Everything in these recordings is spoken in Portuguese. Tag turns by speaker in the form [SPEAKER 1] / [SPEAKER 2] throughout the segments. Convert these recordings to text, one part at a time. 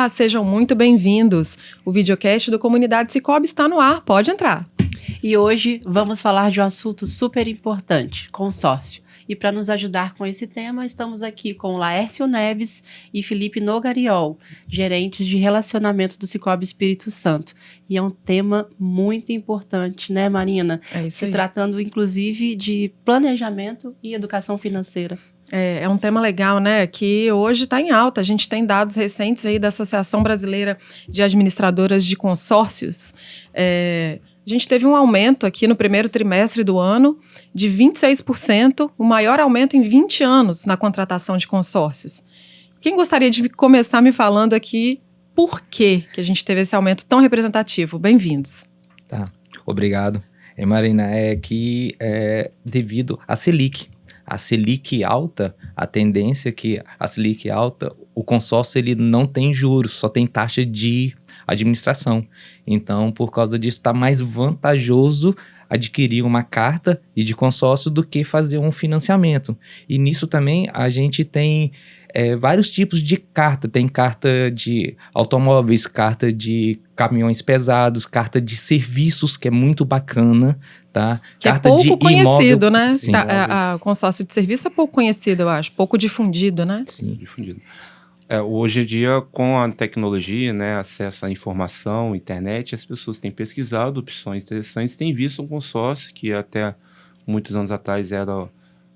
[SPEAKER 1] Olá, sejam muito bem-vindos. O videocast do Comunidade Sicoob está no ar, pode entrar.
[SPEAKER 2] E hoje vamos falar de um assunto super importante, consórcio. E para nos ajudar com esse tema, estamos aqui com Laércio Neves e Felipe Nogariol, gerentes de relacionamento do Sicoob Espírito Santo. E é um tema muito importante, né, Marina?
[SPEAKER 1] É isso aí.
[SPEAKER 2] Se tratando, inclusive, de planejamento e educação financeira.
[SPEAKER 1] É um tema legal, né, que hoje está em alta. A gente tem dados recentes aí da Associação Brasileira de Administradoras de Consórcios. A gente teve um aumento aqui no primeiro trimestre do ano de 26%, o maior aumento em 20 anos na contratação de consórcios. Quem gostaria de começar me falando aqui por que a gente teve esse aumento tão representativo? Bem-vindos.
[SPEAKER 3] Tá, obrigado. Marina, devido à Selic. A Selic alta, a tendência é que a Selic alta, o consórcio ele não tem juros, só tem taxa de administração. Então, por causa disso, está mais vantajoso adquirir uma carta de consórcio do que fazer um financiamento. E nisso também a gente tem vários tipos de carta. Tem carta de automóveis, carta de caminhões pesados, carta de serviços, que é muito bacana, tá?
[SPEAKER 1] Que
[SPEAKER 3] carta
[SPEAKER 1] é pouco
[SPEAKER 3] de
[SPEAKER 1] conhecido,
[SPEAKER 3] imóvel,
[SPEAKER 1] né?
[SPEAKER 3] Sim.
[SPEAKER 1] O consórcio de serviço é pouco conhecido, eu acho. Pouco difundido, né?
[SPEAKER 3] Sim.
[SPEAKER 4] Difundido. Hoje em dia, com a tecnologia, né, acesso à informação, internet, as pessoas têm pesquisado opções interessantes, têm visto um consórcio que até muitos anos atrás era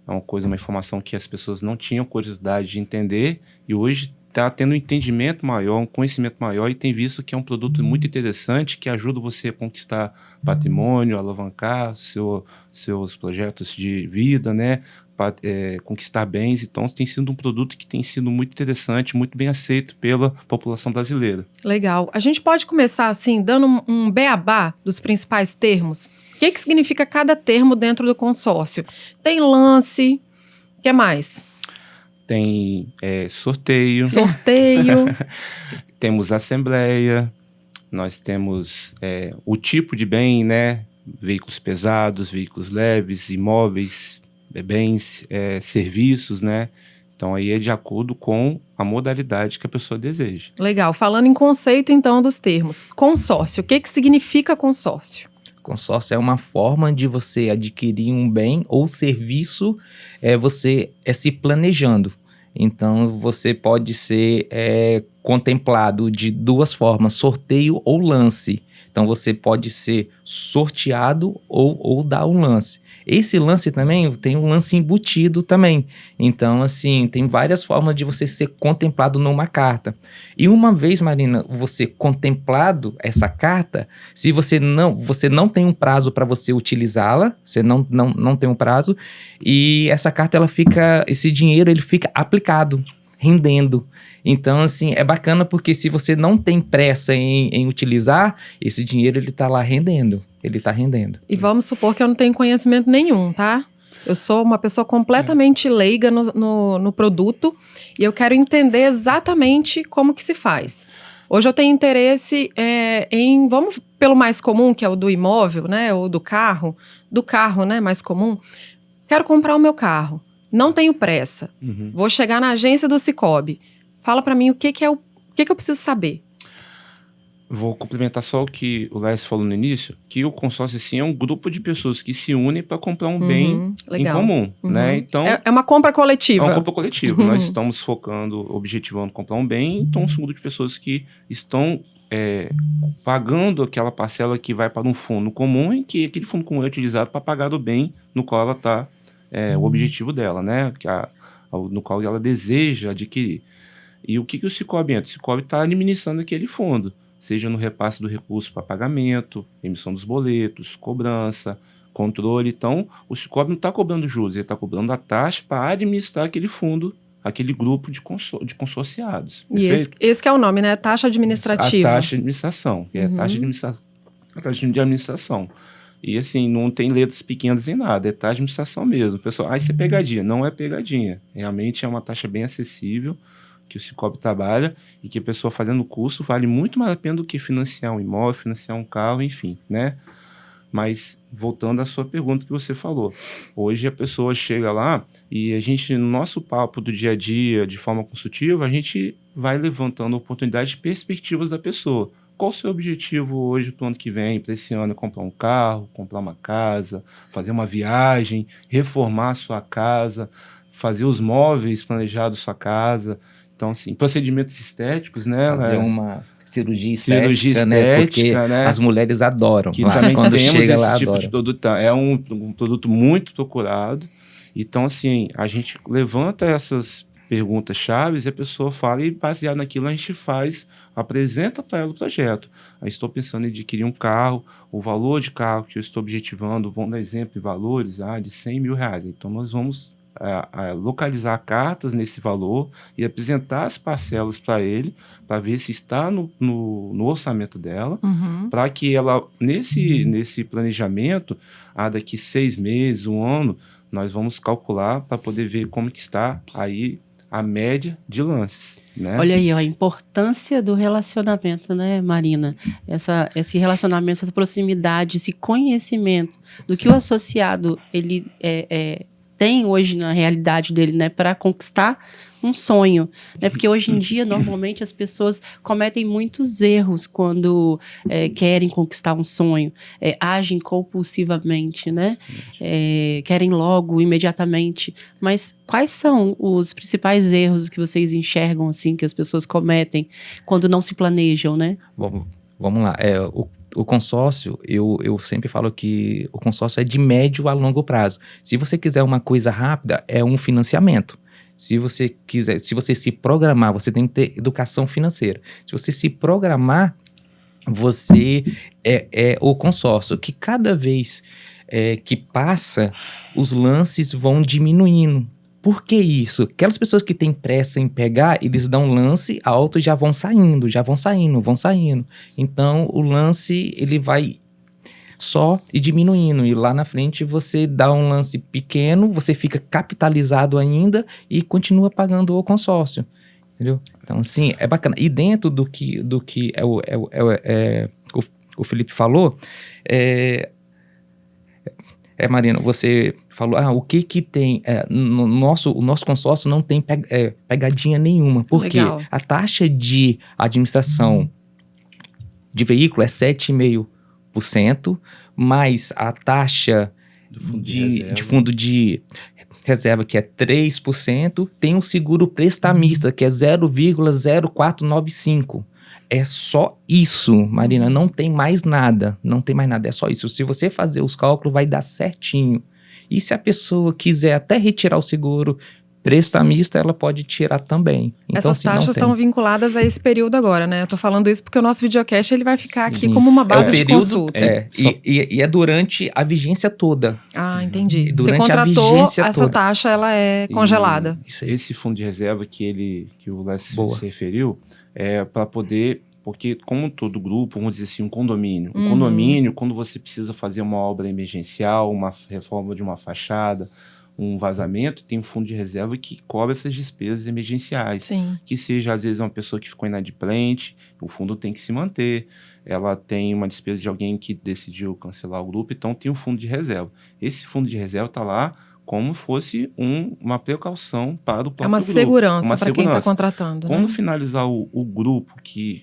[SPEAKER 4] uma informação que as pessoas não tinham curiosidade de entender, e hoje está tendo um entendimento maior, um conhecimento maior, e tem visto que é um produto muito interessante que ajuda você a conquistar patrimônio, alavancar seus projetos de vida, né? Conquistar bens. Então tem sido um produto que tem sido muito interessante, muito bem aceito pela população brasileira.
[SPEAKER 1] Legal. A gente pode começar assim, dando um beabá dos principais termos. O que significa cada termo dentro do consórcio? Tem lance, o que mais?
[SPEAKER 4] Tem sorteio. Temos assembleia, nós temos o tipo de bem, né? Veículos pesados, veículos leves, imóveis, bens, serviços, né? Então aí é de acordo com a modalidade que a pessoa deseja.
[SPEAKER 1] Legal. Falando em conceito, então, dos termos. Consórcio. O que significa consórcio?
[SPEAKER 3] Consórcio é uma forma de você adquirir um bem ou serviço, você se planejando. Então, você pode ser contemplado de duas formas, sorteio ou lance. Então, você pode ser sorteado ou dar um lance. Esse lance também tem um lance embutido também. Então, assim, tem várias formas de você ser contemplado numa carta. E uma vez, Marina, você contemplado essa carta, se você não tem um prazo para você utilizá-la, você não tem um prazo, e essa carta, esse dinheiro, ele fica aplicado, rendendo. Então, assim, é bacana porque se você não tem pressa em utilizar, esse dinheiro, ele tá lá rendendo. Ele tá rendendo.
[SPEAKER 1] E vamos supor que eu não tenho conhecimento nenhum, tá? Eu sou uma pessoa completamente leiga no produto e eu quero entender exatamente como que se faz. Hoje eu tenho interesse vamos pelo mais comum, que é o do imóvel, né? Ou do carro, né? Mais comum. Quero comprar o meu carro. Não tenho pressa.
[SPEAKER 4] Uhum.
[SPEAKER 1] Vou chegar na agência do Sicoob. Fala para mim o que eu preciso saber.
[SPEAKER 4] Vou complementar só o que o Laércio falou no início, que o consórcio, sim, é um grupo de pessoas que se unem para comprar um bem
[SPEAKER 1] legal.
[SPEAKER 4] em comum, né? Então,
[SPEAKER 1] é uma compra coletiva.
[SPEAKER 4] É uma compra coletiva. Nós estamos objetivando comprar um bem, então um grupo de pessoas que estão pagando aquela parcela que vai para um fundo comum, e que aquele fundo comum é utilizado para pagar o bem no qual ela está, o objetivo dela, né? No qual ela deseja adquirir. E o que o Sicoob entra? O Sicoob está administrando aquele fundo, seja no repasse do recurso para pagamento, emissão dos boletos, cobrança, controle. Então, o Sicoob não está cobrando juros, ele está cobrando a taxa para administrar aquele fundo, aquele grupo de consorciados.
[SPEAKER 1] E esse que é o nome, né? Taxa administrativa.
[SPEAKER 4] A taxa de administração, que é a taxa de administração. E assim, não tem letras pequenas nem nada, é taxa de administração mesmo. Pessoal, isso é pegadinha. Não é pegadinha. Realmente é uma taxa bem acessível, que o Sicoob trabalha, e que a pessoa fazendo o curso vale muito mais a pena do que financiar um imóvel, financiar um carro, enfim, né? Mas, voltando à sua pergunta que você falou, hoje a pessoa chega lá e a gente, no nosso papo do dia a dia, de forma consultiva, a gente vai levantando oportunidades e perspectivas da pessoa. Qual o seu objetivo hoje para o ano que vem, para esse ano? É comprar um carro, comprar uma casa, fazer uma viagem, reformar a sua casa, fazer os móveis planejados da sua casa. Então, assim, procedimentos estéticos, né?
[SPEAKER 3] Fazer uma cirurgia
[SPEAKER 4] Cirurgia
[SPEAKER 3] estética, né? Porque
[SPEAKER 4] estética, né?
[SPEAKER 3] as mulheres adoram.
[SPEAKER 4] Que
[SPEAKER 3] Lá,
[SPEAKER 4] também
[SPEAKER 3] quando
[SPEAKER 4] temos
[SPEAKER 3] chega
[SPEAKER 4] esse
[SPEAKER 3] lá,
[SPEAKER 4] tipo de
[SPEAKER 3] adoram.
[SPEAKER 4] produto. É um produto muito procurado. Então, assim, a gente levanta essas perguntas chaves e a pessoa fala, e baseado naquilo a gente apresenta para ela o projeto. Aí estou pensando em adquirir um carro, o valor de carro que eu estou objetivando, vamos dar exemplo de valores, de R$100 mil. Então, nós vamos localizar cartas nesse valor e apresentar as parcelas para ele, para ver se está no orçamento dela, para que ela, nesse planejamento, daqui 6 meses, 1 ano, nós vamos calcular para poder ver como que está aí a média de lances, né?
[SPEAKER 2] Olha aí, ó, a importância do relacionamento, né, Marina? Esse relacionamento, essa proximidade, esse conhecimento do que o associado ele tem hoje na realidade dele, né, para conquistar um sonho, né? Porque hoje em dia, normalmente, as pessoas cometem muitos erros quando querem conquistar um sonho, agem compulsivamente, né? Querem logo, imediatamente. Mas quais são os principais erros que vocês enxergam, assim, que as pessoas cometem quando não se planejam, né?
[SPEAKER 3] Bom, vamos lá. O consórcio, eu sempre falo que o consórcio é de médio a longo prazo. Se você quiser uma coisa rápida, é um financiamento. Se você se programar, você tem que ter educação financeira. Se você se programar, você o consórcio, que cada vez que passa, os lances vão diminuindo. Por que isso? Aquelas pessoas que têm pressa em pegar, eles dão lance alto e já vão saindo. Então, o lance, ele vai só e diminuindo. E lá na frente, você dá um lance pequeno, você fica capitalizado ainda e continua pagando o consórcio. Entendeu? Então, assim, é bacana. E dentro do que o Felipe falou, Marina, você falou, o que tem, o nosso consórcio não tem pegadinha nenhuma, porque
[SPEAKER 1] Legal.
[SPEAKER 3] a taxa de administração de veículo é 7,5%, mais a taxa de fundo de reserva, que é 3%, tem o seguro prestamista, que é 0,0495%. É só isso, Marina, não tem mais nada, é só isso. Se você fazer os cálculos, vai dar certinho. E se a pessoa quiser até retirar o seguro prestamista, ela pode tirar também. Então,
[SPEAKER 1] essas taxas estão vinculadas a esse período agora, né? Eu tô falando isso porque o nosso videocast ele vai ficar aqui como uma base de consulta.
[SPEAKER 3] E é durante a vigência toda.
[SPEAKER 1] Entendi.
[SPEAKER 3] Durante
[SPEAKER 1] você contratou,
[SPEAKER 3] a vigência
[SPEAKER 1] essa
[SPEAKER 3] toda.
[SPEAKER 1] taxa ela é congelada.
[SPEAKER 4] Esse fundo de reserva que o Lécio se referiu, é para poder... Porque, como todo grupo, vamos dizer assim, um condomínio. Um condomínio, quando você precisa fazer uma obra emergencial, uma reforma de uma fachada, um vazamento, tem um fundo de reserva que cobre essas despesas emergenciais.
[SPEAKER 1] Sim.
[SPEAKER 4] Que seja, às vezes, uma pessoa que ficou inadimplente, o fundo tem que se manter. Ela tem uma despesa de alguém que decidiu cancelar o grupo, então tem um fundo de reserva. Esse fundo de reserva está lá como fosse uma precaução para o próprio grupo.
[SPEAKER 1] É uma segurança para quem está contratando.
[SPEAKER 4] Quando finalizar o grupo,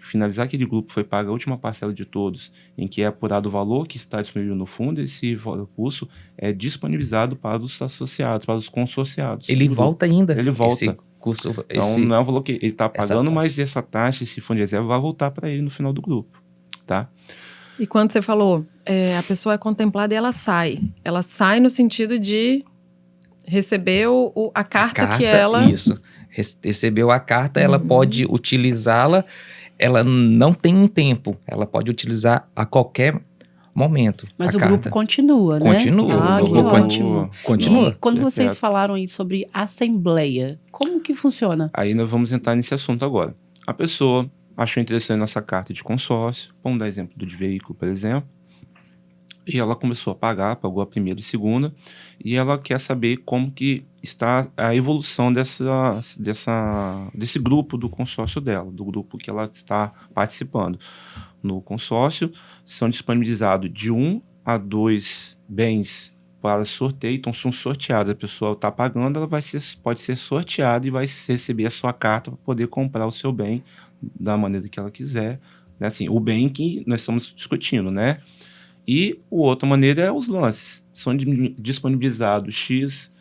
[SPEAKER 4] finalizar aquele grupo, foi paga a última parcela de todos, em que é apurado o valor que está disponível no fundo, esse recurso é disponibilizado para os associados, para os consorciados.
[SPEAKER 3] Ele volta ainda.
[SPEAKER 4] Ele volta.
[SPEAKER 3] Então,
[SPEAKER 4] não é o valor que ele está pagando, mas essa taxa, esse fundo de reserva, vai voltar para ele no final do grupo, tá?
[SPEAKER 1] E quando você falou, a pessoa é contemplada e ela sai. Ela sai no sentido de receber a carta que ela...
[SPEAKER 3] Isso. Recebeu a carta, ela pode utilizá-la, ela não tem um tempo, ela pode utilizar a qualquer momento.
[SPEAKER 2] Mas o grupo continua, né?
[SPEAKER 3] Continua.
[SPEAKER 2] Que ótimo.
[SPEAKER 3] Continua.
[SPEAKER 2] E quando vocês falaram aí sobre assembleia, como que funciona?
[SPEAKER 4] Aí nós vamos entrar nesse assunto agora. A pessoa achou interessante nossa carta de consórcio, vamos dar exemplo do de veículo, por exemplo, e ela começou a pagar, pagou a primeira e segunda, e ela quer saber como que está a evolução desse grupo do consórcio dela, do grupo que ela está participando. No consórcio, são disponibilizados de 1 a 2 bens para sorteio, então são sorteados. A pessoa está pagando, ela pode ser sorteada e vai receber a sua carta para poder comprar o seu bem da maneira que ela quiser. Né? Assim, o bem que nós estamos discutindo, né? E a outra maneira é os lances. São disponibilizados X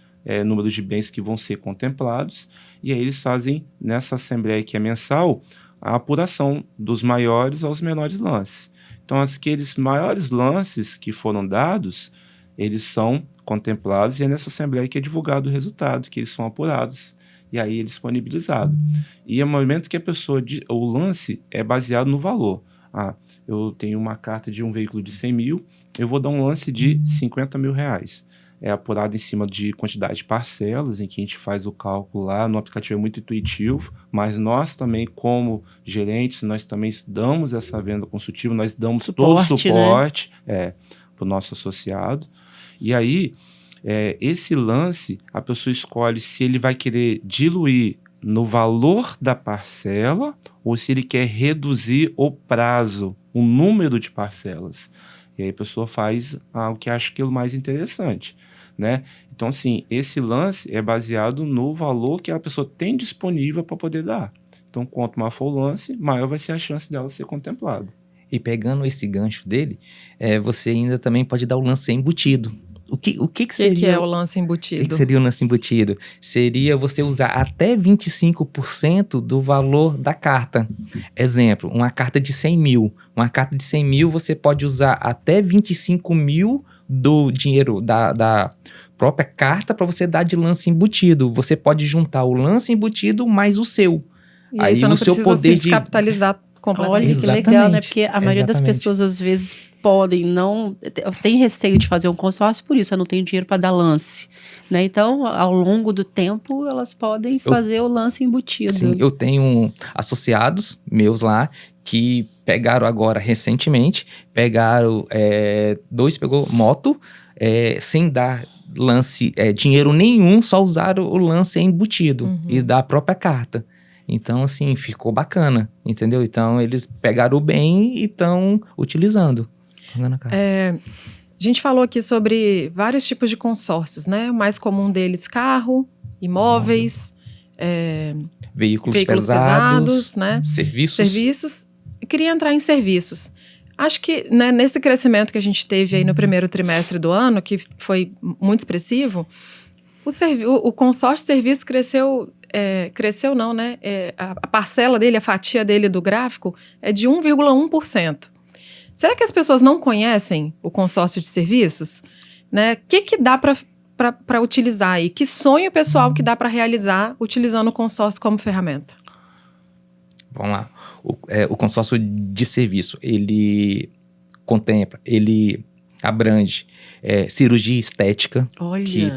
[SPEAKER 4] número de bens que vão ser contemplados, e aí eles fazem, nessa assembleia que é mensal, a apuração dos maiores aos menores lances. Então, aqueles maiores lances que foram dados, eles são contemplados, e é nessa assembleia que é divulgado o resultado, que eles são apurados, e aí é disponibilizado. E é o momento que o lance é baseado no valor. Eu tenho uma carta de um veículo de 100 mil, eu vou dar um lance de 50 mil reais. É apurado em cima de quantidade de parcelas, em que a gente faz o cálculo lá, no aplicativo é muito intuitivo, mas nós também, como gerentes, nós também damos essa venda consultiva, nós damos todo o suporte para o nosso associado. E aí, esse lance, a pessoa escolhe se ele vai querer diluir no valor da parcela ou se ele quer reduzir o prazo, o número de parcelas. E aí a pessoa faz o que acha que é o mais interessante, né? Então, assim, esse lance é baseado no valor que a pessoa tem disponível para poder dar. Então, quanto maior for o lance, maior vai ser a chance dela ser contemplada.
[SPEAKER 3] E pegando esse gancho dele, você ainda também pode dar o lance embutido. O que seria...
[SPEAKER 1] O que é o lance embutido?
[SPEAKER 3] O que seria o lance embutido? Seria você usar até 25% do valor da carta. Exemplo, uma carta de 100 mil. Uma carta de 100 mil você pode usar até 25 mil do dinheiro da própria carta para você dar de lance embutido. Você pode juntar o lance embutido mais o seu.
[SPEAKER 1] E aí você não precisa se descapitalizar completamente.
[SPEAKER 2] Olha que legal, né? Porque a maioria das pessoas, às vezes, tem receio de fazer um consórcio, por isso eu não tenho dinheiro para dar lance, né? Então, ao longo do tempo, elas podem fazer o lance embutido.
[SPEAKER 3] Sim, eu tenho associados meus lá que pegaram agora recentemente, pegou moto, sem dar lance, dinheiro nenhum, só usaram o lance embutido e da própria carta. Então, assim, ficou bacana, entendeu? Então, eles pegaram o bem e estão utilizando.
[SPEAKER 1] A gente falou aqui sobre vários tipos de consórcios, né? O mais comum deles, carro, imóveis,
[SPEAKER 3] veículos pesados,
[SPEAKER 1] né?
[SPEAKER 3] Serviços.
[SPEAKER 1] Eu queria entrar em serviços. Acho que, né, nesse crescimento que a gente teve aí no primeiro trimestre do ano, que foi muito expressivo, o consórcio de serviços cresceu não, né? A parcela dele, a fatia dele do gráfico é de 1,1%. Será que as pessoas não conhecem o consórcio de serviços? Né? O que dá para utilizar aí? Que sonho pessoal que dá para realizar utilizando o consórcio como ferramenta?
[SPEAKER 3] Vamos lá. O consórcio de serviço, ele contempla, ele abrange cirurgia estética.
[SPEAKER 2] Olha.
[SPEAKER 3] Que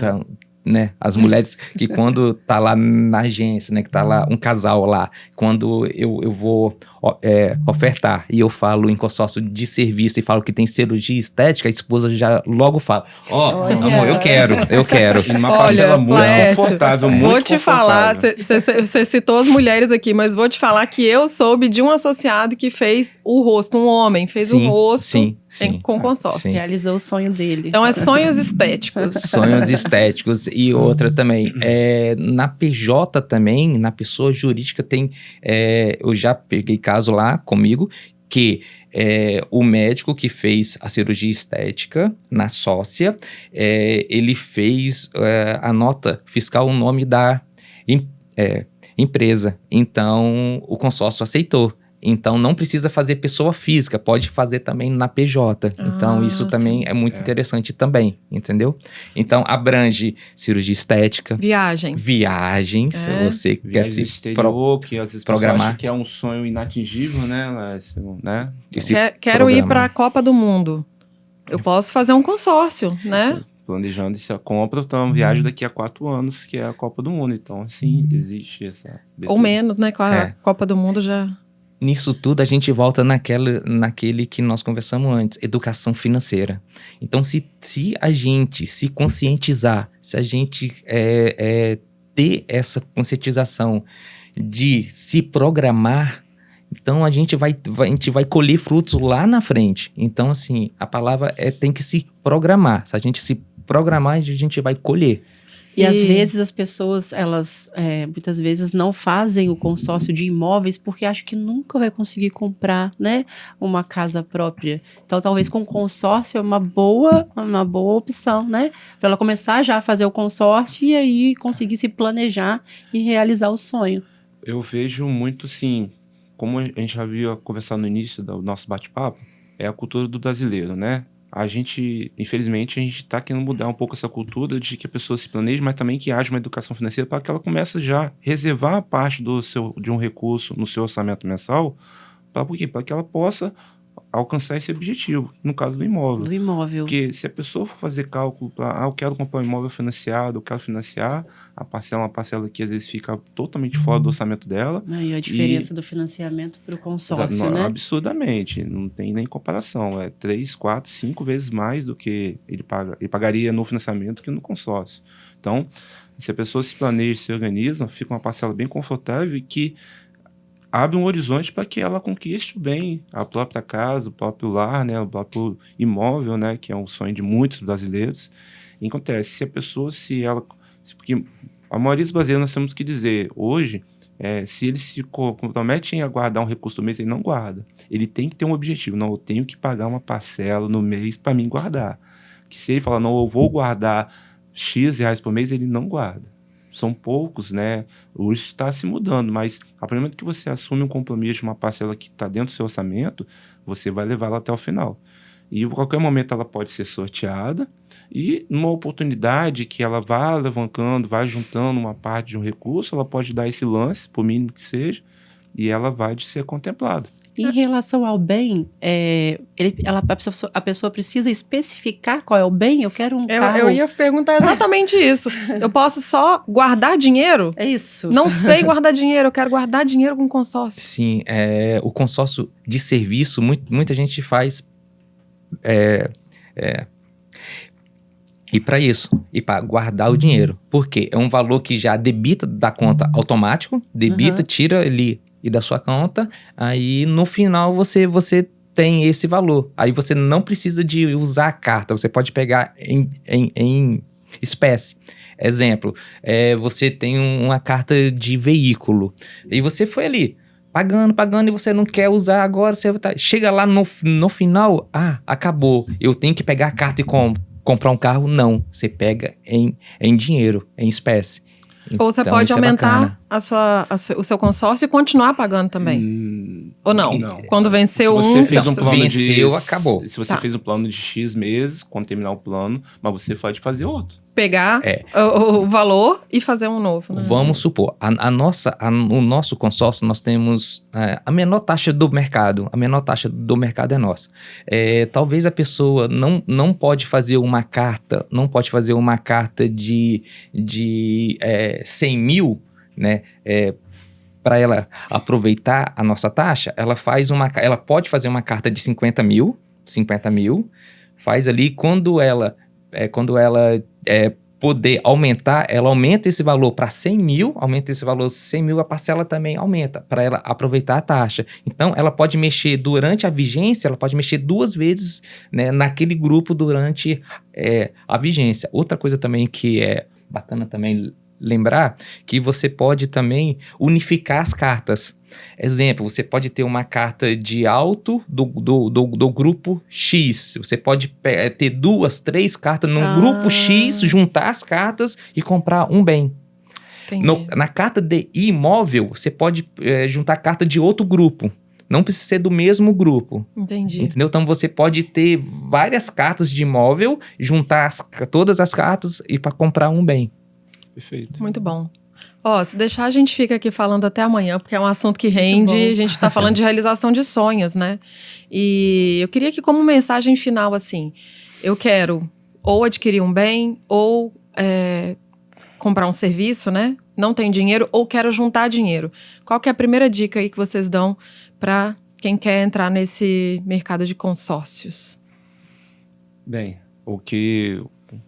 [SPEAKER 3] né, as mulheres que quando tá lá na agência, né, que tá lá um casal lá, quando eu vou ofertar e eu falo em consórcio de serviço e falo que tem cirurgia estética, a esposa já logo fala, amor, eu quero.
[SPEAKER 4] E uma parcela muito confortável, muito
[SPEAKER 1] vou te falar, você citou as mulheres aqui, mas vou te falar que eu soube de um associado que fez o rosto, um homem, fez o rosto com consórcio.
[SPEAKER 2] Sim. Realizou o sonho dele.
[SPEAKER 1] Então, sonhos estéticos.
[SPEAKER 3] Sonhos estéticos. E outra também, na PJ também, na pessoa jurídica tem, eu já peguei caso lá comigo, que o médico que fez a cirurgia estética na sócia, ele fez a nota fiscal, o nome da empresa. Então, o consórcio aceitou. Então, não precisa fazer pessoa física, pode fazer também na PJ. Então, isso também é muito interessante também, entendeu? Então, abrange cirurgia estética. Viagens, se você quer se
[SPEAKER 4] exterior, que às vezes programar. Acha que é um sonho inatingível, né?
[SPEAKER 1] Quero ir para a Copa do Mundo. Eu posso fazer um consórcio, né?
[SPEAKER 4] Planejando essa compra, então viagem daqui a 4 anos, que é a Copa do Mundo. Então, sim, existe essa...
[SPEAKER 1] Ou menos, né? Com a Copa do Mundo já...
[SPEAKER 3] Nisso tudo, a gente volta naquele que nós conversamos antes, educação financeira. Então, se a gente se conscientizar, se a gente ter essa conscientização de se programar, Então a gente vai colher frutos lá na frente. Então, assim, a palavra tem que se programar. Se a gente se programar, a gente vai colher.
[SPEAKER 2] E às vezes as pessoas, elas muitas vezes não fazem o consórcio de imóveis porque acham que nunca vai conseguir comprar, né, uma casa própria. Então talvez com consórcio é uma boa opção, né, para ela começar já a fazer o consórcio e aí conseguir se planejar e realizar o sonho.
[SPEAKER 4] Eu vejo muito, sim, como a gente já havia conversado no início do nosso bate-papo, é a cultura do brasileiro, né? Infelizmente, a gente está querendo mudar um pouco essa cultura de que a pessoa se planeje, mas também que haja uma educação financeira para que ela comece já a reservar parte de um recurso no seu orçamento mensal, para quê? Para que ela possa alcançar esse objetivo, no caso do imóvel.
[SPEAKER 2] Do imóvel.
[SPEAKER 4] Porque se a pessoa for fazer cálculo para, eu quero comprar um imóvel financiado, eu quero financiar, uma parcela que às vezes fica totalmente fora do orçamento dela.
[SPEAKER 2] E a diferença do financiamento para o consórcio, né?
[SPEAKER 4] Absurdamente, não tem nem comparação. É 3, 4, 5 vezes mais do que ele pagaria no financiamento que no consórcio. Então, se a pessoa se planeja, se organiza, fica uma parcela bem confortável e que abre um horizonte para que ela conquiste bem a própria casa, o próprio lar, né, o próprio imóvel, né, que é um sonho de muitos brasileiros. E acontece, se a pessoa, porque a maioria dos brasileiros nós temos que dizer, hoje, se eles se comprometem a guardar um recurso do mês, ele não guarda. Ele tem que ter um objetivo, não, eu tenho que pagar uma parcela no mês para mim guardar. Que se ele falar, não, eu vou guardar X reais por mês, ele não guarda. São poucos, né? Hoje está se mudando, mas a partir do momento que você assume um compromisso de uma parcela que está dentro do seu orçamento, você vai levá-la até o final. E a qualquer momento ela pode ser sorteada e numa oportunidade que ela vá alavancando, vai juntando uma parte de um recurso, ela pode dar esse lance, por mínimo que seja, e ela vai ser contemplada.
[SPEAKER 2] Em relação ao bem, a pessoa precisa especificar qual é o bem? Eu quero um carro...
[SPEAKER 1] Eu ia perguntar exatamente isso. Eu posso só guardar dinheiro?
[SPEAKER 2] É isso.
[SPEAKER 1] Não sei guardar dinheiro, eu quero guardar dinheiro com consórcio.
[SPEAKER 3] Sim, o consórcio de serviço, muita gente faz... E para isso, e para guardar o dinheiro. Porque é um valor que já debita da conta automático, tira ali e da sua conta, aí no final você tem esse valor. Aí você não precisa de usar a carta, você pode pegar em espécie. Exemplo, você tem uma carta de veículo, e você foi ali, pagando, e você não quer usar agora, chega lá no final, acabou, eu tenho que pegar a carta e comprar um carro. Não, você pega em dinheiro, em espécie.
[SPEAKER 1] Ou você pode aumentar o seu consórcio e continuar pagando também. Ou não?
[SPEAKER 4] Não.
[SPEAKER 1] Quando venceu
[SPEAKER 3] venceu, acabou.
[SPEAKER 4] Se você fez um plano de X meses, quando terminar o plano, mas você pode fazer outro.
[SPEAKER 1] Pegar o valor e fazer um novo. Né?
[SPEAKER 3] Vamos supor, o nosso consórcio, nós temos a menor taxa do mercado. A menor taxa do mercado é nossa. Talvez a pessoa não pode fazer uma carta, de 100 mil, né? Para ela aproveitar a nossa taxa, ela pode fazer uma carta de 50 mil, faz ali, quando ela poder aumentar, ela aumenta esse valor para 100 mil, a parcela também aumenta, para ela aproveitar a taxa. Então, ela pode mexer durante a vigência, ela pode mexer 2 vezes, né, naquele grupo durante a vigência. Outra coisa também que é bacana também lembrar, que você pode também unificar as cartas. Exemplo, você pode ter uma carta de auto do grupo X. Você pode ter 2, 3 cartas no grupo X, juntar as cartas e comprar um bem. Na carta de imóvel, você pode juntar carta de outro grupo. Não precisa ser do mesmo grupo.
[SPEAKER 1] Entendi.
[SPEAKER 3] Entendeu? Então, você pode ter várias cartas de imóvel, juntar todas as cartas e para comprar um bem.
[SPEAKER 4] Perfeito.
[SPEAKER 1] Muito bom. Se deixar, a gente fica aqui falando até amanhã, porque é um assunto que rende. A gente está falando de realização de sonhos, né? E eu queria que, como mensagem final, assim, eu quero ou adquirir um bem, ou comprar um serviço, né? Não tenho dinheiro, ou quero juntar dinheiro. Qual que é a primeira dica aí que vocês dão para quem quer entrar nesse mercado de consórcios?
[SPEAKER 4] Bem, o que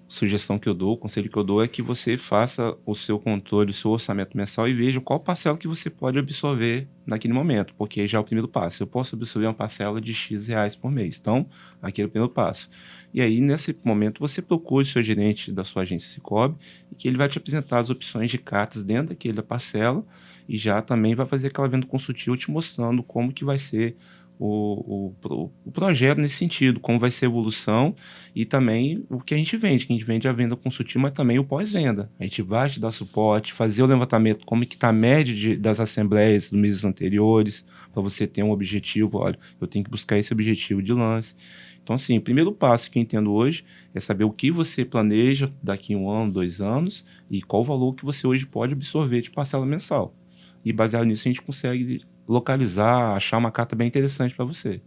[SPEAKER 4] sugestão que eu dou, o conselho que eu dou é que você faça o seu controle, o seu orçamento mensal e veja qual parcela que você pode absorver naquele momento, porque aí já é o primeiro passo. Eu posso absorver uma parcela de X reais por mês, então aquele é o primeiro passo. E aí, nesse momento, você procura o seu gerente da sua agência Sicoob, e que ele vai te apresentar as opções de cartas dentro daquela parcela e já também vai fazer aquela venda consultiva te mostrando como que vai ser o projeto nesse sentido, como vai ser a evolução e também o que a gente vende a venda consultiva, mas também o pós-venda. A gente vai te dar suporte, fazer o levantamento, como que está a média das assembleias dos meses anteriores, para você ter um objetivo, olha, eu tenho que buscar esse objetivo de lance. Então, assim, o primeiro passo que eu entendo hoje é saber o que você planeja daqui 1 ano, 2 anos e qual o valor que você hoje pode absorver de parcela mensal. E baseado nisso a gente consegue localizar, achar uma carta bem interessante para você.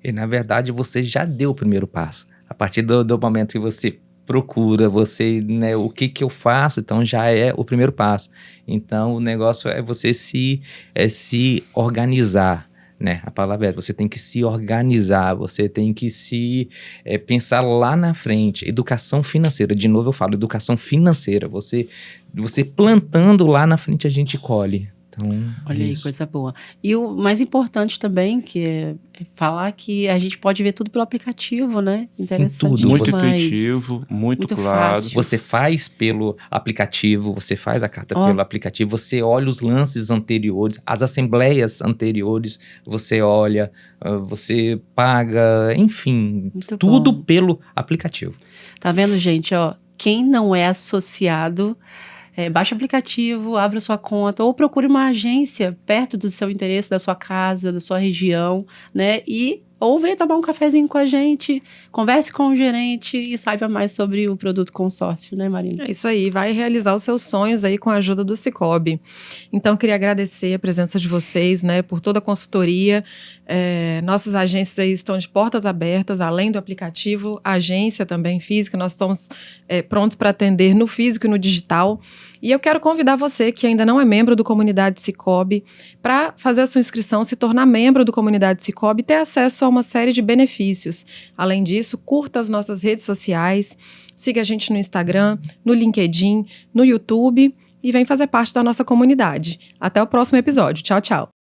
[SPEAKER 3] E na verdade você já deu o primeiro passo. A partir do momento que você procura, você, né, o que eu faço, então já é o primeiro passo. Então o negócio é você se organizar, né? A palavra é, você tem que se organizar, você tem que pensar lá na frente. Educação financeira, de novo eu falo, educação financeira. Você plantando lá na frente a gente colhe. Então,
[SPEAKER 2] Olha aí, coisa boa. E o mais importante também, que é falar que a gente pode ver tudo pelo aplicativo, né?
[SPEAKER 3] Sim,
[SPEAKER 2] Interessante
[SPEAKER 3] tudo.
[SPEAKER 4] Muito
[SPEAKER 2] demais.
[SPEAKER 4] intuitivo, muito claro.
[SPEAKER 2] fácil.
[SPEAKER 3] Você faz pelo aplicativo, você faz a carta pelo aplicativo, você olha os lances anteriores, as assembleias anteriores, você olha, você paga, enfim,
[SPEAKER 2] Muito
[SPEAKER 3] tudo
[SPEAKER 2] bom.
[SPEAKER 3] pelo aplicativo.
[SPEAKER 2] Tá vendo, gente? Ó, quem não é associado, baixa o aplicativo, abra sua conta ou procure uma agência perto do seu interesse, da sua casa, da sua região, né? Ou venha tomar um cafezinho com a gente, converse com o gerente e saiba mais sobre o produto consórcio, né, Marina?
[SPEAKER 1] É isso aí, vai realizar os seus sonhos aí com a ajuda do Sicoob. Então, queria agradecer a presença de vocês, né, por toda a consultoria. Nossas agências aí estão de portas abertas, além do aplicativo, a agência também física, nós estamos prontos para atender no físico e no digital. E eu quero convidar você que ainda não é membro do Comunidade Sicoob para fazer a sua inscrição, se tornar membro do Comunidade Sicoob e ter acesso a uma série de benefícios. Além disso, curta as nossas redes sociais, siga a gente no Instagram, no LinkedIn, no YouTube e vem fazer parte da nossa comunidade. Até o próximo episódio. Tchau, tchau.